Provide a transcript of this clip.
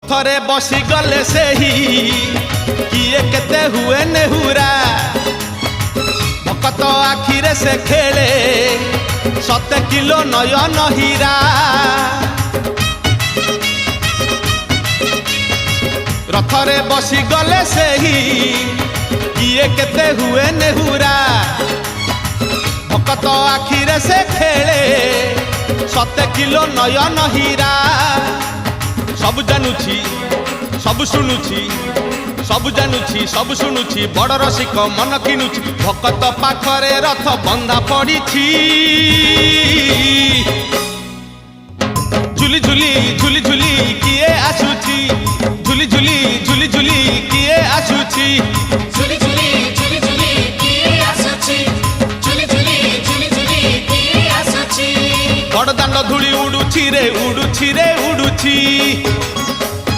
रथरे बसी गले से ही किए केते हुए नेहुरा भकत आखिरे से खेले 7 किलो नयन हीरा रथरे बसी गले से ही किए केते हुए नेहुरा भकत आखिरे से खेले 7 किलो नयन हीरा सब जानुछि सब शुणुछि सब जानुछि सब शुणुछि बड़ रसिक मन किनुछि भकत पाखरे रथ बंधा पड़िछि झुली झुली झुली झुली किए आसुछि।